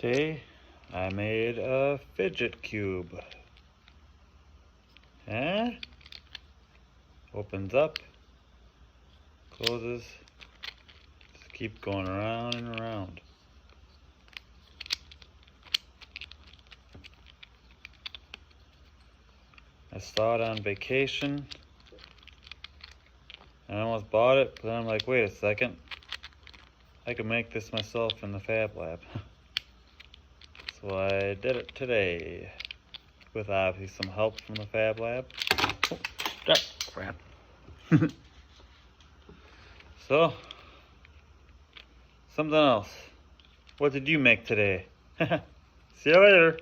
Today I made a fidget cube. Opens up, closes, just keep going around and around. I saw it on vacation and I almost bought it, but then I'm like, wait a second, I could make this myself in the Fab Lab. So I did it today, with obviously some help from the Fab Lab. Oh, crap. So, something else. What did you make today? See you later.